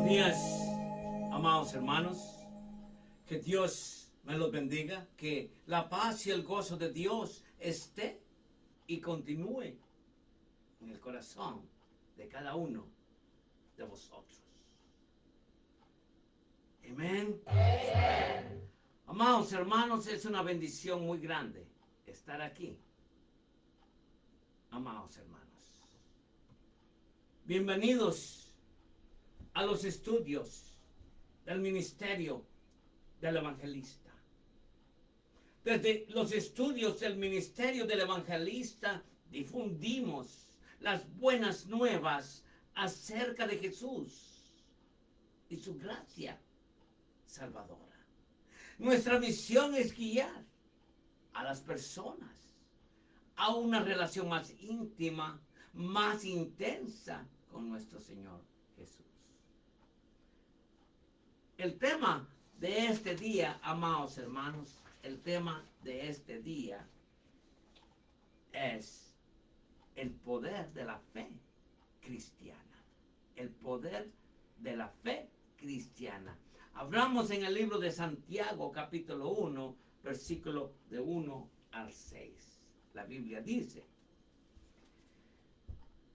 días, amados hermanos. Que Dios me los bendiga. Que la paz y el gozo de Dios esté y continúe en el corazón de cada uno de vosotros. Amén. Amados hermanos, es una bendición muy grande estar aquí. Amados hermanos, bienvenidos a los estudios del ministerio del evangelista. Desde los estudios del ministerio del evangelista difundimos las buenas nuevas acerca de Jesús y su gracia salvadora. Nuestra misión es guiar a las personas a una relación más íntima, más intensa con nuestro Señor Jesús. El tema de este día, amados hermanos, el tema de este día es el poder de la fe cristiana. El poder de la fe cristiana. Hablamos en el libro de Santiago, capítulo 1, versículo de 1 al 6. La Biblia dice: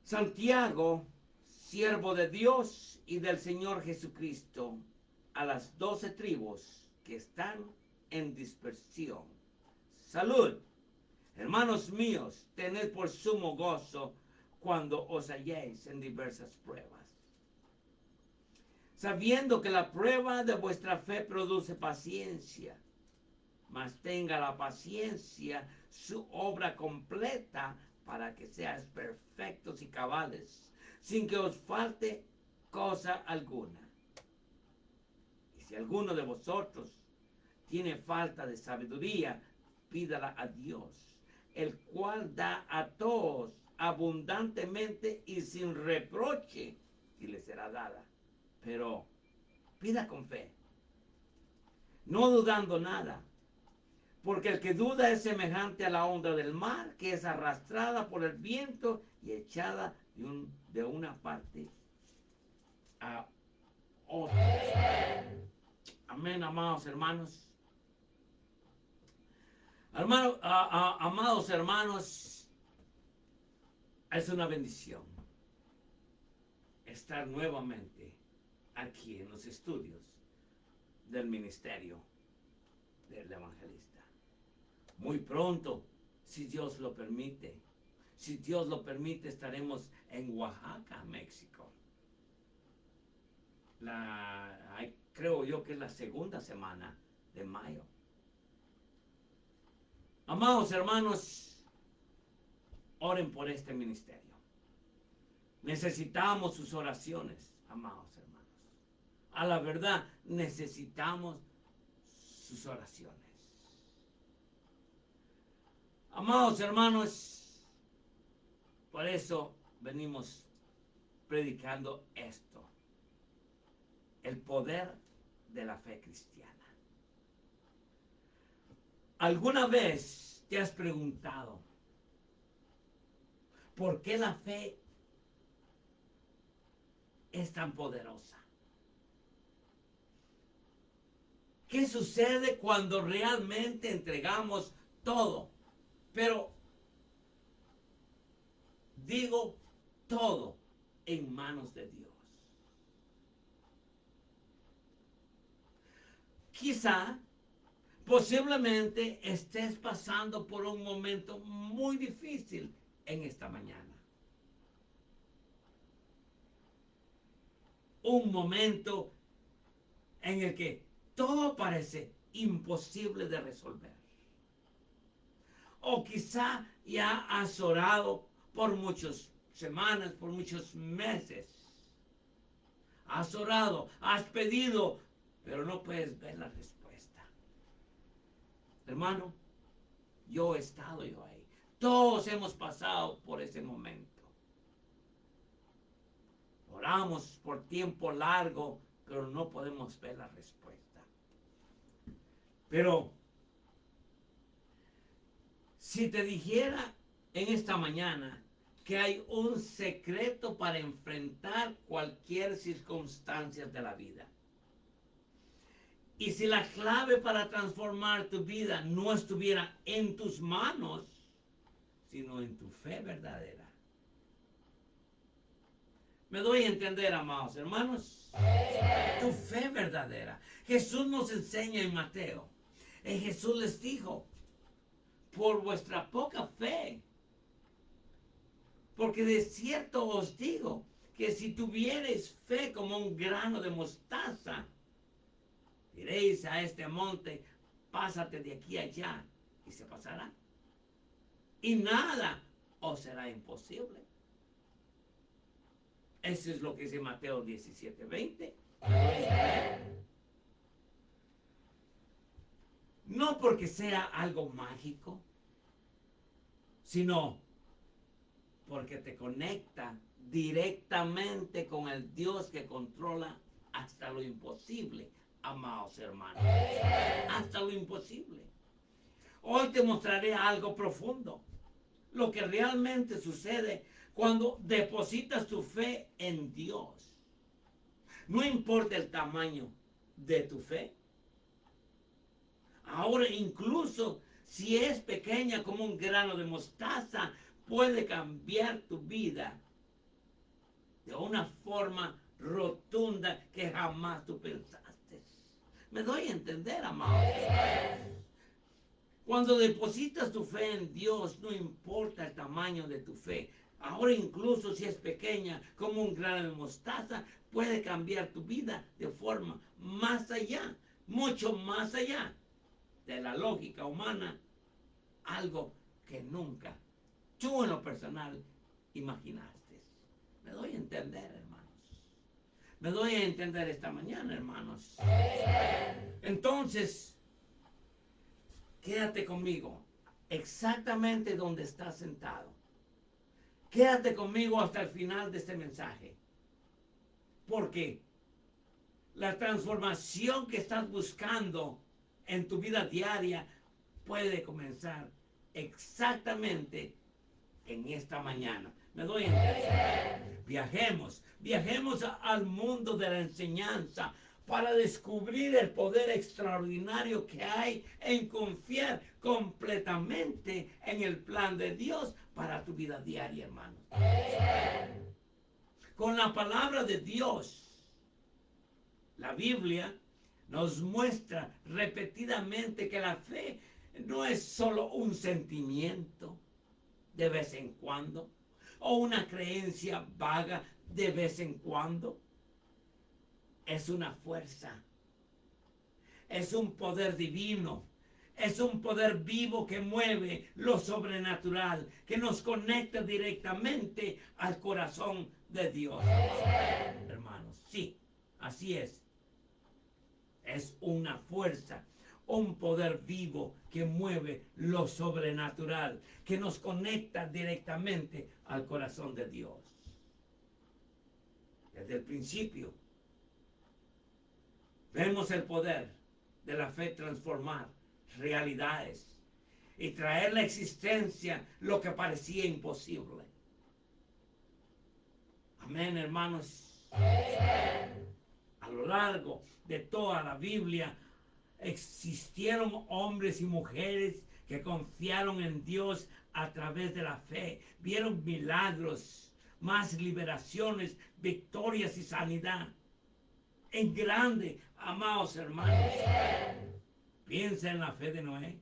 Santiago, siervo de Dios y del Señor Jesucristo, a las 12 tribus que están en dispersión. Salud. Hermanos míos, tened por sumo gozo cuando os halléis en diversas pruebas, sabiendo que la prueba de vuestra fe produce paciencia. Mas tenga la paciencia su obra completa, para que seáis perfectos y cabales, sin que os falte cosa alguna. Y si alguno de vosotros tiene falta de sabiduría, pídala a Dios, el cual da a todos abundantemente y sin reproche, y le será dada. Pero pida con fe, no dudando nada, porque el que duda es semejante a la onda del mar, que es arrastrada por el viento y echada de una parte a otra. Amén, amados hermanos. Amados hermanos, es una bendición estar nuevamente aquí en los estudios del ministerio del evangelista. Muy pronto, si Dios lo permite, estaremos en Oaxaca, México. Creo yo que es la segunda semana de mayo. Amados hermanos, oren por este ministerio. Necesitamos sus oraciones, amados hermanos. A la verdad, necesitamos sus oraciones. Amados hermanos, por eso venimos predicando esto: el poder de la fe cristiana. ¿Alguna vez te has preguntado por qué la fe es tan poderosa? ¿Qué sucede cuando realmente entregamos todo? Pero digo todo en manos de Dios. Quizá, posiblemente estés pasando por un momento muy difícil en esta mañana. Un momento en el que todo parece imposible de resolver. O quizá ya has orado por muchas semanas, por muchos meses. Has orado, has pedido, pero no puedes ver la respuesta. Hermano, yo he estado ahí. Todos hemos pasado por ese momento. Oramos por tiempo largo, pero no podemos ver la respuesta. Pero si te dijera en esta mañana que hay un secreto para enfrentar cualquier circunstancia de la vida. Y si la clave para transformar tu vida no estuviera en tus manos, sino en tu fe verdadera. ¿Me doy a entender, amados hermanos? Tu fe verdadera. Jesús nos enseña en Mateo. Jesús les dijo, por vuestra poca fe. Porque de cierto os digo que si tuviereis fe como un grano de mostaza, diréis a este monte, pásate de aquí a allá, y se pasará. Y nada os será imposible. Eso es lo que dice Mateo 17:20. No porque sea algo mágico, sino porque te conecta directamente con el Dios que controla hasta lo imposible, amados hermanos. Hasta lo imposible. Hoy te mostraré algo profundo. Lo que realmente sucede cuando depositas tu fe en Dios. No importa el tamaño de tu fe. Ahora incluso si es pequeña como un grano de mostaza, puede cambiar tu vida de una forma rotunda que jamás tú pensaste. ¿Me doy a entender, amados? Cuando depositas tu fe en Dios, no importa el tamaño de tu fe. Ahora incluso si es pequeña como un grano de mostaza, puede cambiar tu vida de forma más allá, mucho más allá de la lógica humana. Algo que nunca tú en lo personal imaginaste. Me doy a entender, hermanos. Me doy a entender esta mañana, hermanos. Entonces, quédate conmigo exactamente donde estás sentado. Quédate conmigo hasta el final de este mensaje. Porque la transformación que estás buscando en tu vida diaria puede comenzar exactamente en esta mañana. Me doy a entender. Viajemos al mundo de la enseñanza para descubrir el poder extraordinario que hay en confiar completamente en el plan de Dios para tu vida diaria, hermano. Con la palabra de Dios, la Biblia nos muestra repetidamente que la fe no es solo un sentimiento de vez en cuando o una creencia vaga de vez en cuando. Es una fuerza, es un poder divino, es un poder vivo que mueve lo sobrenatural, que nos conecta directamente al corazón de Dios. Hermanos, sí, así es. Es una fuerza, un poder vivo que mueve lo sobrenatural, que nos conecta directamente al corazón de Dios. Desde el principio vemos el poder de la fe transformar realidades y traer a la existencia lo que parecía imposible. Amén, hermanos. A lo largo de toda la Biblia existieron hombres y mujeres que confiaron en Dios a través de la fe. Vieron milagros, más liberaciones, victorias y sanidad. En grande, amados hermanos. Piensa en la fe de Noé.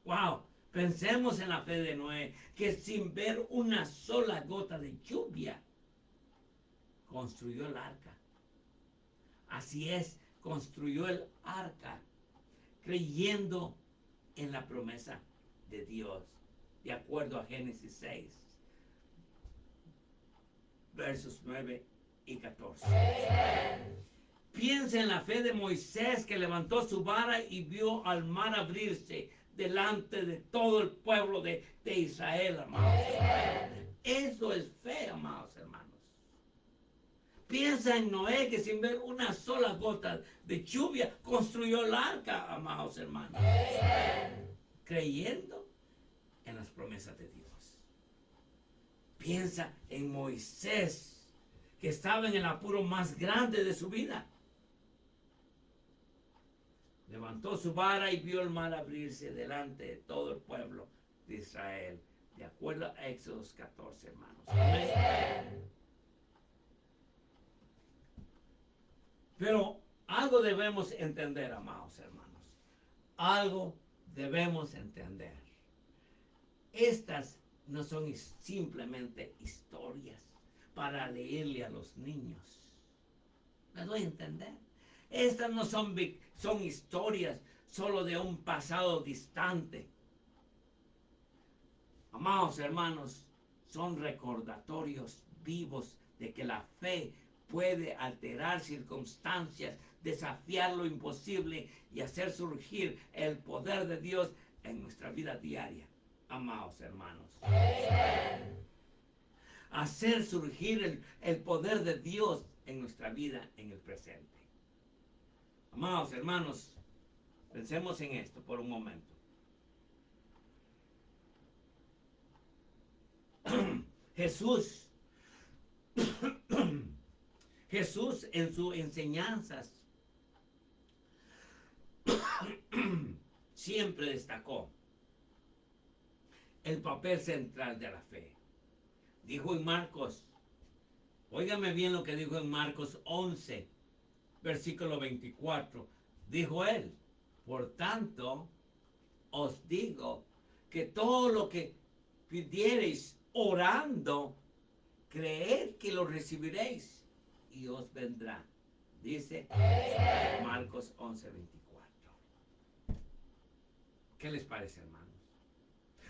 Wow, pensemos en la fe de Noé, que sin ver una sola gota de lluvia, construyó el arca. Así es, construyó el arca, creyendo en la promesa de Dios, de acuerdo a Génesis 6, versos 9 y 14. Piensa en la fe de Moisés, que levantó su vara y vio al mar abrirse delante de todo el pueblo de Israel, amados. Eso es fe, amados hermanos. Piensa en Noé, que sin ver una sola gota de lluvia construyó el arca, amados hermanos, creyendo en las promesas de Dios. Piensa en Moisés, que estaba en el apuro más grande de su vida. Levantó su vara y vio el mar abrirse delante de todo el pueblo de Israel, de acuerdo a Éxodos 14, hermanos. Amén. Pero algo debemos entender, amados hermanos. Algo debemos entender. Estas no son simplemente historias para leerle a los niños. ¿Me doy a entender? Estas no son historias solo de un pasado distante. Amados hermanos, son recordatorios vivos de que la fe puede alterar circunstancias, desafiar lo imposible y hacer surgir el poder de Dios en nuestra vida diaria. Amados hermanos, hacer surgir el poder de Dios en nuestra vida en el presente. Amados hermanos, pensemos en esto por un momento. Jesús en sus enseñanzas siempre destacó el papel central de la fe. Dijo en Marcos, óigame bien lo que dijo en Marcos 11, versículo 24. Dijo él, por tanto, os digo que todo lo que pidiereis orando, creed que lo recibiréis y os vendrá. Dice Marcos 11, 24. ¿Qué les parece, hermanos?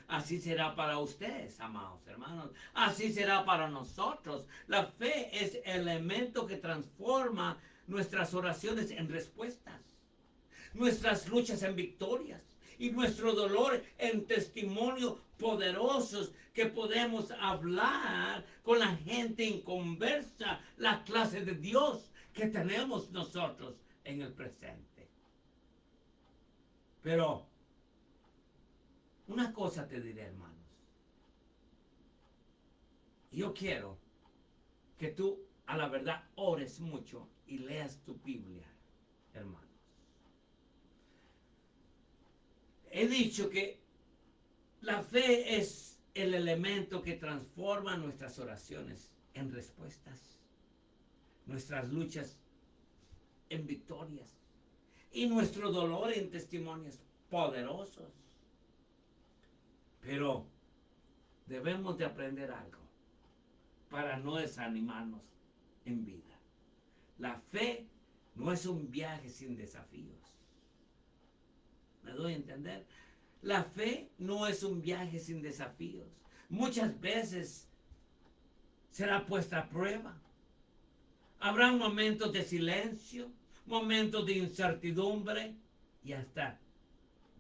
Así será para ustedes, amados hermanos. Así será para nosotros. La fe es el elemento que transforma nuestras oraciones en respuestas, nuestras luchas en victorias y nuestro dolor en testimonios poderosos que podemos hablar con la gente inconversa, la clase de Dios que tenemos nosotros en el presente. Pero una cosa te diré, hermanos. Yo quiero que tú a la verdad ores mucho y leas tu Biblia, hermanos. He dicho que la fe es el elemento que transforma nuestras oraciones en respuestas, nuestras luchas en victorias y nuestro dolor en testimonios poderosos. Pero debemos de aprender algo para no desanimarnos en vida. La fe no es un viaje sin desafíos. ¿Me doy a entender? La fe no es un viaje sin desafíos. Muchas veces será puesta a prueba. Habrá momentos de silencio, momentos de incertidumbre y hasta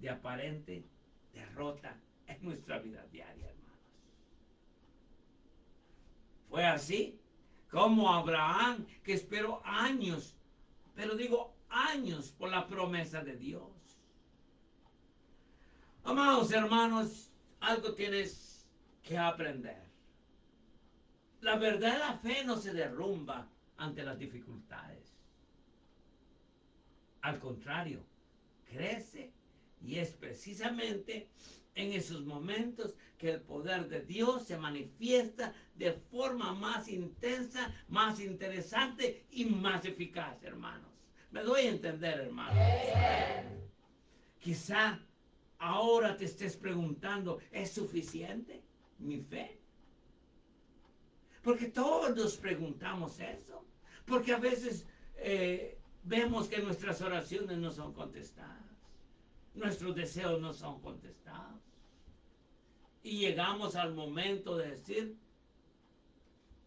de aparente derrota en nuestra vida diaria, hermanos. Fue así como Abraham, que esperó años, pero digo años, por la promesa de Dios. Amados hermanos, algo tienes que aprender. La verdadera fe no se derrumba ante las dificultades. Al contrario, crece y es precisamente en esos momentos que el poder de Dios se manifiesta de forma más intensa, más interesante y más eficaz, hermanos. Me doy a entender, hermanos. Quizá ahora te estés preguntando, ¿es suficiente mi fe? Porque todos preguntamos eso. Porque a veces vemos que nuestras oraciones no son contestadas. Nuestros deseos no son contestados. Y llegamos al momento de decir,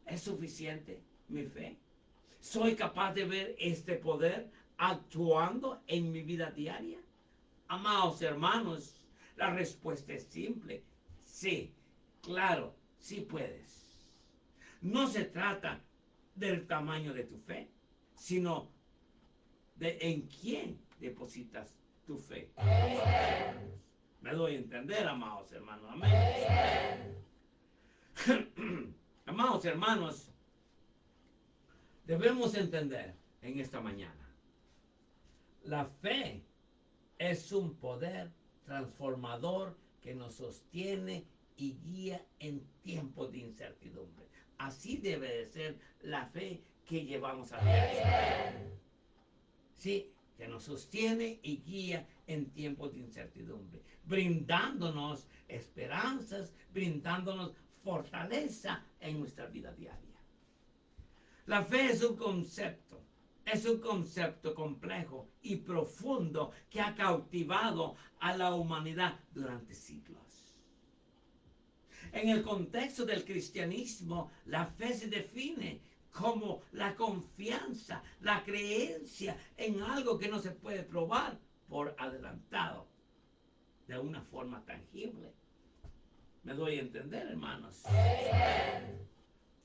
¿es suficiente mi fe? ¿Soy capaz de ver este poder actuando en mi vida diaria? Amados hermanos, la respuesta es simple. Sí, claro, sí puedes. No se trata del tamaño de tu fe, sino de en quién depositas tu fe. Me doy a entender, amados hermanos. Amén. Amados hermanos, debemos entender en esta mañana, la fe es un poder transformador que nos sostiene y guía en tiempos de incertidumbre. Así debe de ser la fe que llevamos a diario. Sí, que nos sostiene y guía en tiempos de incertidumbre, brindándonos esperanzas, brindándonos fortaleza en nuestra vida diaria. La fe es un concepto complejo y profundo que ha cautivado a la humanidad durante siglos. En el contexto del cristianismo, la fe se define como la confianza, la creencia en algo que no se puede probar por adelantado, de una forma tangible. ¿Me doy a entender, hermanos?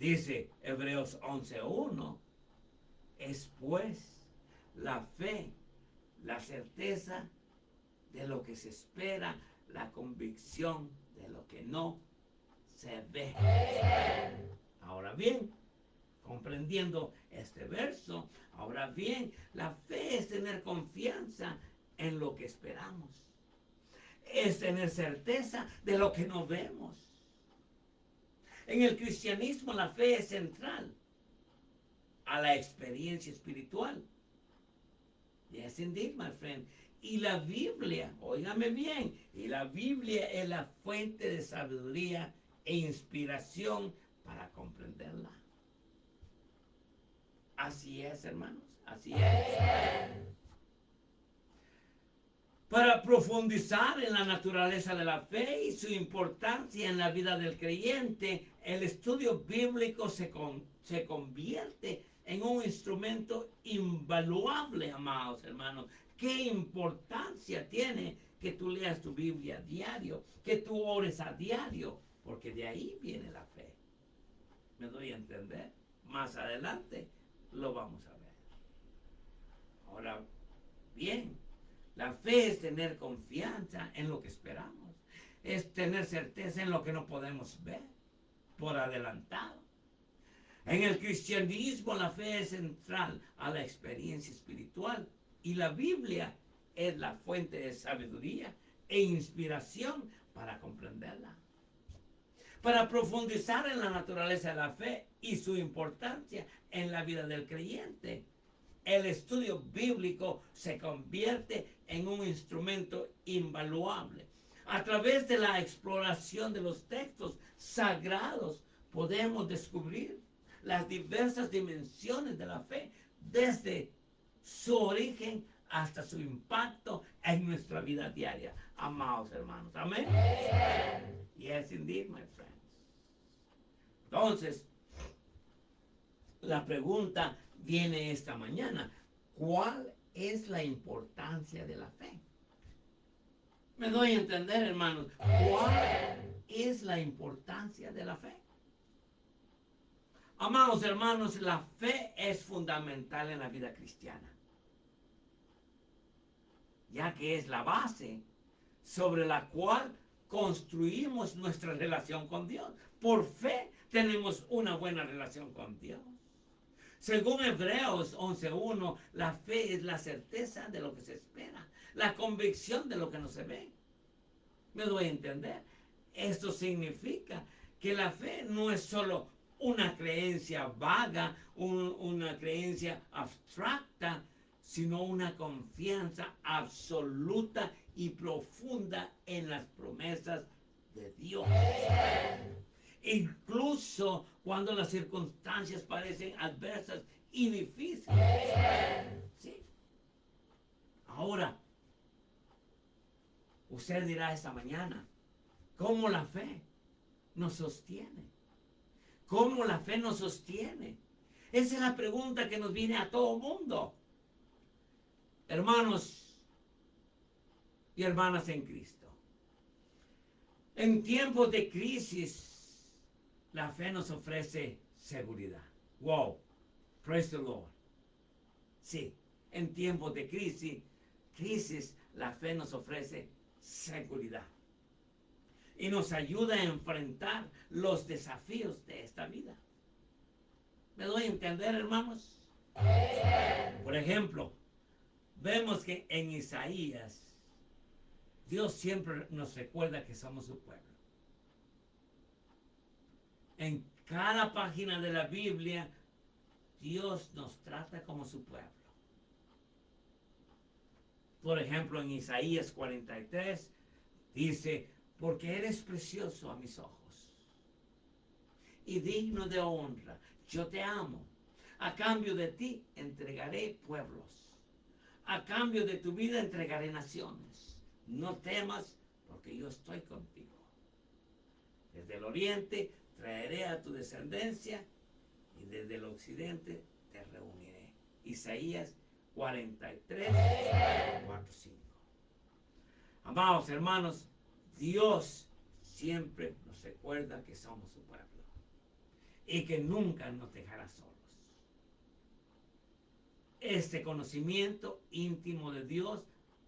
Dice Hebreos 11:1, es pues la fe, la certeza de lo que se espera, la convicción de lo que no se ve. Ahora bien, comprendiendo este verso, ahora bien, la fe es tener confianza en lo que esperamos. Es tener certeza de lo que no vemos. En el cristianismo la fe es central a la experiencia espiritual. Yes, indeed, my friend. Y la Biblia, óigame bien, y la Biblia es la fuente de sabiduría e inspiración para comprenderla. Así es, hermanos, así es. Para profundizar en la naturaleza de la fe y su importancia en la vida del creyente, el estudio bíblico se convierte en un instrumento invaluable, amados hermanos. ¿Qué importancia tiene que tú leas tu Biblia a diario, que tú ores a diario? Porque de ahí viene la fe. ¿Me doy a entender? Más adelante lo vamos a ver. Ahora bien, la fe es tener confianza en lo que esperamos. Es tener certeza en lo que no podemos ver por adelantado. En el cristianismo la fe es central a la experiencia espiritual y la Biblia es la fuente de sabiduría e inspiración para comprenderla. Para profundizar en la naturaleza de la fe y su importancia en la vida del creyente, el estudio bíblico se convierte en un instrumento invaluable. A través de la exploración de los textos sagrados podemos descubrir las diversas dimensiones de la fe, desde su origen hasta su impacto en nuestra vida diaria. Amados hermanos, amén. Yes, indeed, my friends. Entonces, la pregunta viene esta mañana: ¿cuál es la importancia de la fe? Me doy a entender, hermanos. ¿Cuál es la importancia de la fe? Amados hermanos, la fe es fundamental en la vida cristiana, ya que es la base sobre la cual construimos nuestra relación con Dios. Por fe tenemos una buena relación con Dios. Según Hebreos 11:1, la fe es la certeza de lo que se espera, la convicción de lo que no se ve. ¿Me doy a entender? Esto significa que la fe no es solo una creencia vaga, una creencia abstracta, sino una confianza absoluta y profunda en las promesas de Dios. Incluso cuando las circunstancias parecen adversas y difíciles. ¿Sí? Ahora, usted dirá esta mañana, ¿cómo la fe nos sostiene? ¿Cómo la fe nos sostiene? Esa es la pregunta que nos viene a todo mundo. Hermanos y hermanas en Cristo, en tiempos de crisis, la fe nos ofrece seguridad. Wow, praise the Lord. Sí, en tiempos de crisis, la fe nos ofrece seguridad. y nos ayuda a enfrentar los desafíos de esta vida. ¿Me doy a entender, hermanos? Por ejemplo, vemos que en Isaías, Dios siempre nos recuerda que somos su pueblo. En cada página de la Biblia, Dios nos trata como su pueblo. Por ejemplo, en Isaías 43, dice, porque eres precioso a mis ojos y digno de honra. Yo te amo. A cambio de ti entregaré pueblos. A cambio de tu vida entregaré naciones. No temas, porque yo estoy contigo. Desde el oriente traeré a tu descendencia y desde el occidente te reuniré. Isaías 43, 4, 5. Amados hermanos, Dios siempre nos recuerda que somos su pueblo y que nunca nos dejará solos. Este conocimiento íntimo de Dios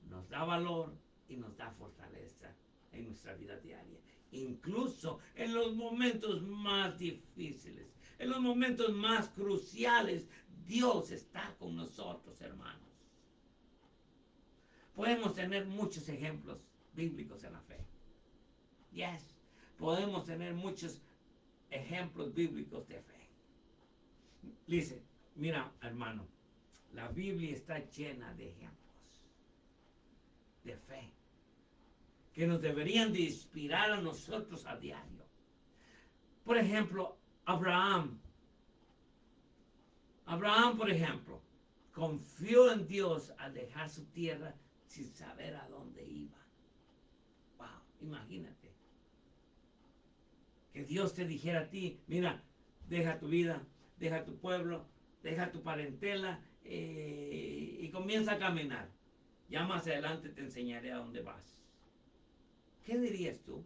nos da valor y nos da fortaleza en nuestra vida diaria, incluso en los momentos más difíciles, en los momentos más cruciales. Dios está con nosotros, hermanos. Podemos tener muchos ejemplos bíblicos en la fe. Yes, podemos tener muchos ejemplos bíblicos de fe. Dice, mira, hermano, la Biblia está llena de ejemplos de fe que nos deberían de inspirar a nosotros a diario. Por ejemplo, Abraham, por ejemplo, confió en Dios al dejar su tierra sin saber a dónde iba. Wow, imagínate. Que Dios te dijera a ti, mira, deja tu vida, deja tu pueblo, deja tu parentela y comienza a caminar. Ya más adelante te enseñaré a dónde vas. ¿Qué dirías tú?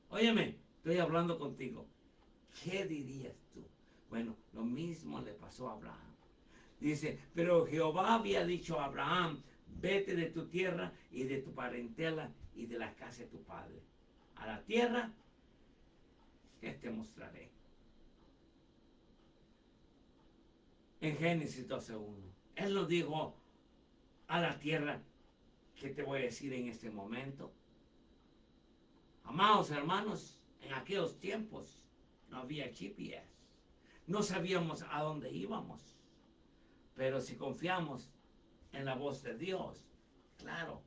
Óyeme, estoy hablando contigo. ¿Qué dirías tú? Bueno, lo mismo le pasó a Abraham. Dice, pero Jehová había dicho a Abraham, vete de tu tierra y de tu parentela y de la casa de tu padre. A la tierra que te mostraré. En Génesis 12:1. Él nos dijo, a la tierra que te voy a decir en este momento. Amados hermanos, en aquellos tiempos no había GPS. No sabíamos a dónde íbamos. Pero si confiamos en la voz de Dios, claro,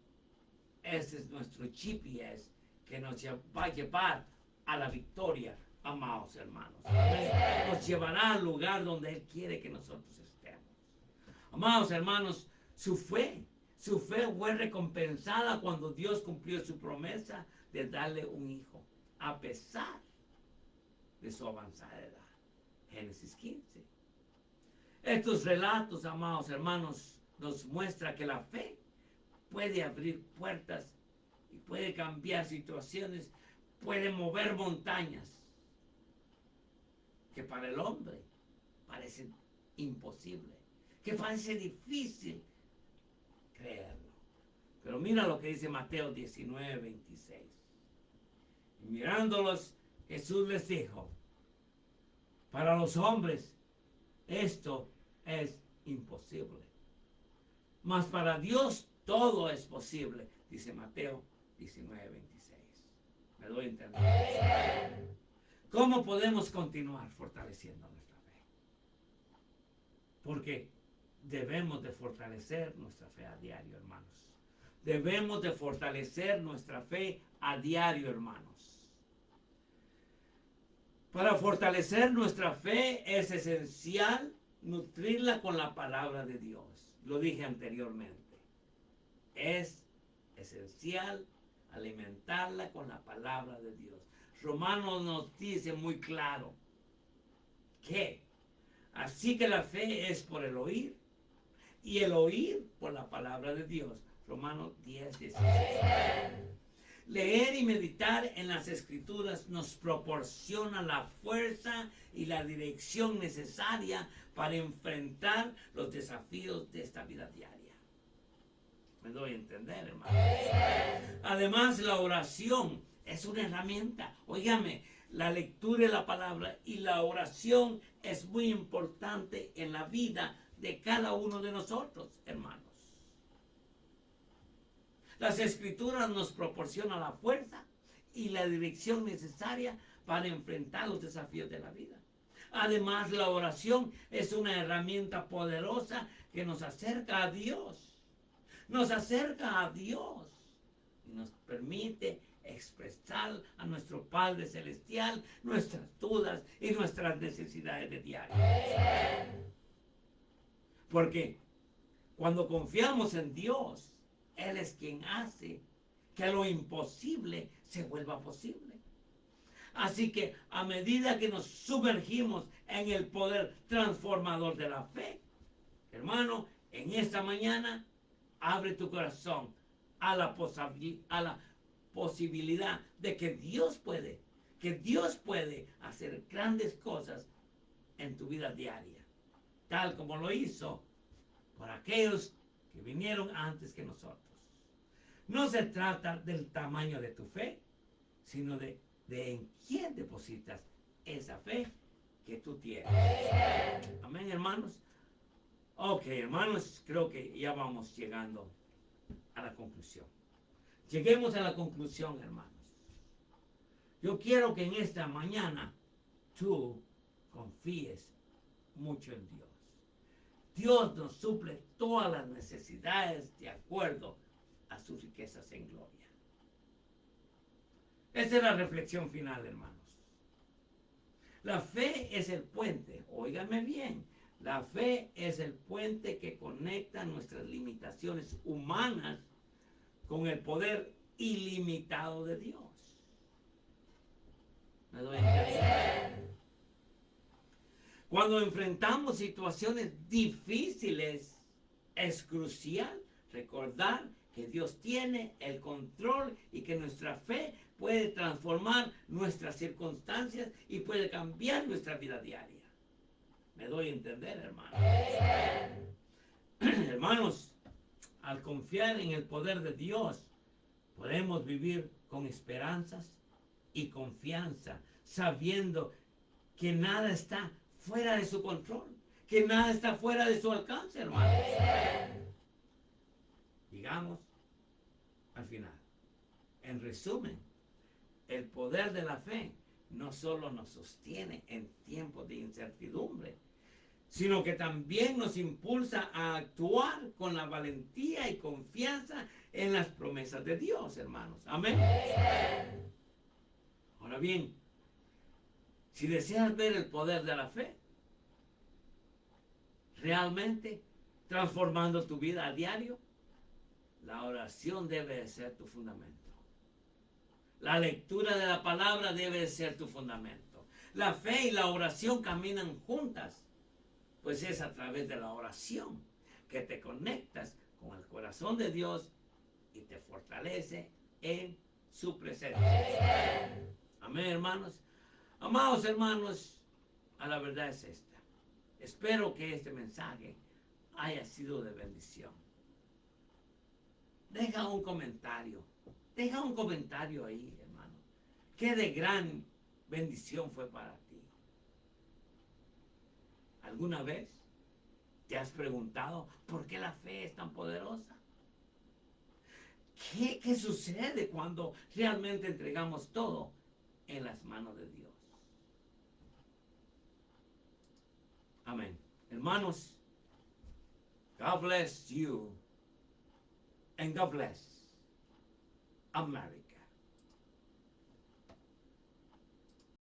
ese es nuestro GPS que nos va a llevar a la victoria, amados hermanos. Nos llevará al lugar donde Él quiere que nosotros estemos. Amados hermanos, su fe fue recompensada cuando Dios cumplió su promesa de darle un hijo, a pesar de su avanzada edad. Génesis 15. Estos relatos, amados hermanos, nos muestra que la fe puede abrir puertas y puede cambiar situaciones, puede mover montañas que para el hombre parecen imposibles, que parece difícil creerlo. Pero mira lo que dice Mateo 19:26. Y mirándolos, Jesús les dijo, para los hombres esto es imposible, mas para Dios todo es posible, dice Mateo 19:26. ¿Me doy a entender? ¿Cómo podemos continuar fortaleciendo nuestra fe? Porque debemos de fortalecer nuestra fe a diario, hermanos. Debemos de fortalecer nuestra fe a diario, hermanos. Para fortalecer nuestra fe es esencial nutrirla con la palabra de Dios. Lo dije anteriormente. Es esencial alimentarla con la palabra de Dios. Romanos nos dice muy claro que así que la fe es por el oír y el oír por la palabra de Dios. Romanos 10:16. Leer y meditar en las Escrituras nos proporciona la fuerza y la dirección necesaria para enfrentar los desafíos de esta vida diaria. Me doy a entender, hermano. Además, la oración es una herramienta. Óigame, la lectura de la palabra y la oración es muy importante en la vida de cada uno de nosotros, hermanos. Las escrituras nos proporcionan la fuerza y la dirección necesaria para enfrentar los desafíos de la vida. Además, la oración es una herramienta poderosa que nos acerca a Dios. Nos acerca a Dios y nos permite expresar a nuestro Padre Celestial nuestras dudas y nuestras necesidades de diario. Porque cuando confiamos en Dios, Él es quien hace que lo imposible se vuelva posible. Así que a medida que nos sumergimos en el poder transformador de la fe, hermano, en esta mañana, abre tu corazón a la posibilidad de que Dios puede hacer grandes cosas en tu vida diaria, tal como lo hizo por aquellos que vinieron antes que nosotros. No se trata del tamaño de tu fe, sino de en quién depositas esa fe que tú tienes. Amén, hermanos. Ok, hermanos, creo que ya vamos llegando a la conclusión. Lleguemos a la conclusión, hermanos. Yo quiero que en esta mañana tú confíes mucho en Dios. Dios nos suple todas las necesidades de acuerdo a sus riquezas en gloria. Esa es la reflexión final, hermanos. La fe es el puente, óiganme bien, la fe es el puente que conecta nuestras limitaciones humanas con el poder ilimitado de Dios. ¿Me doy a entender? Cuando enfrentamos situaciones difíciles, es crucial recordar que Dios tiene el control y que nuestra fe puede transformar nuestras circunstancias y puede cambiar nuestra vida diaria. Me doy a entender, hermanos. Hermanos, al confiar en el poder de Dios, podemos vivir con esperanzas y confianza, sabiendo que nada está fuera de su control, que nada está fuera de su alcance, hermanos. Digamos, al final, en resumen, el poder de la fe no solo nos sostiene en tiempos de incertidumbre, sino que también nos impulsa a actuar con la valentía y confianza en las promesas de Dios, hermanos. Amén. Ahora bien, si deseas ver el poder de la fe, realmente transformando tu vida a diario, la oración debe de ser tu fundamento. La lectura de la palabra debe de ser tu fundamento. La fe y la oración caminan juntas, pues es a través de la oración que te conectas con el corazón de Dios y te fortalece en su presencia. Amén, hermanos. Amados hermanos, a la verdad es esta. Espero que este mensaje haya sido de bendición. Deja un comentario ahí, hermano. Qué de gran bendición fue para ti. ¿Alguna vez te has preguntado por qué la fe es tan poderosa? ¿Qué sucede cuando realmente entregamos todo en las manos de Dios? Amén. Hermanos, God bless you and God bless America.